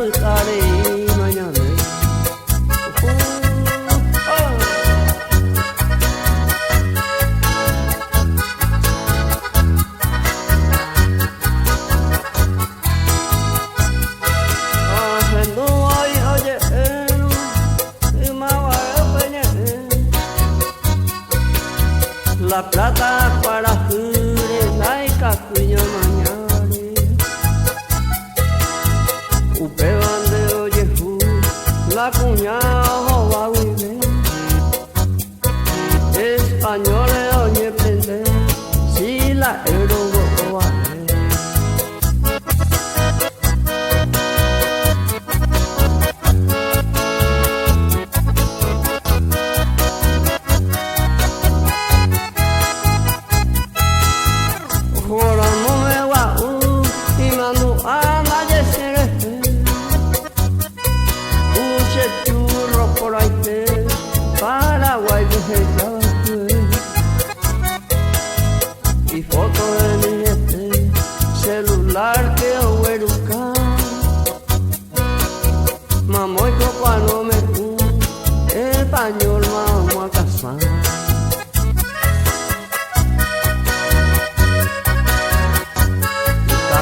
putare mañana. La plata para jure laika kuña mañare upe bande oye hu la cuña va vive españoles oye prende si la euro vale por ahí Paraguay y foto de mi celular que hueruca mamoy copa no me cu español vamos a casar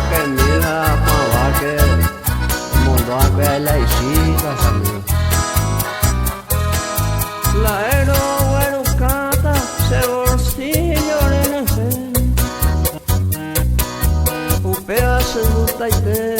que mira pa' que mundo a ver la hijita la ero huerucata se bolsillo en el upea se gusta y te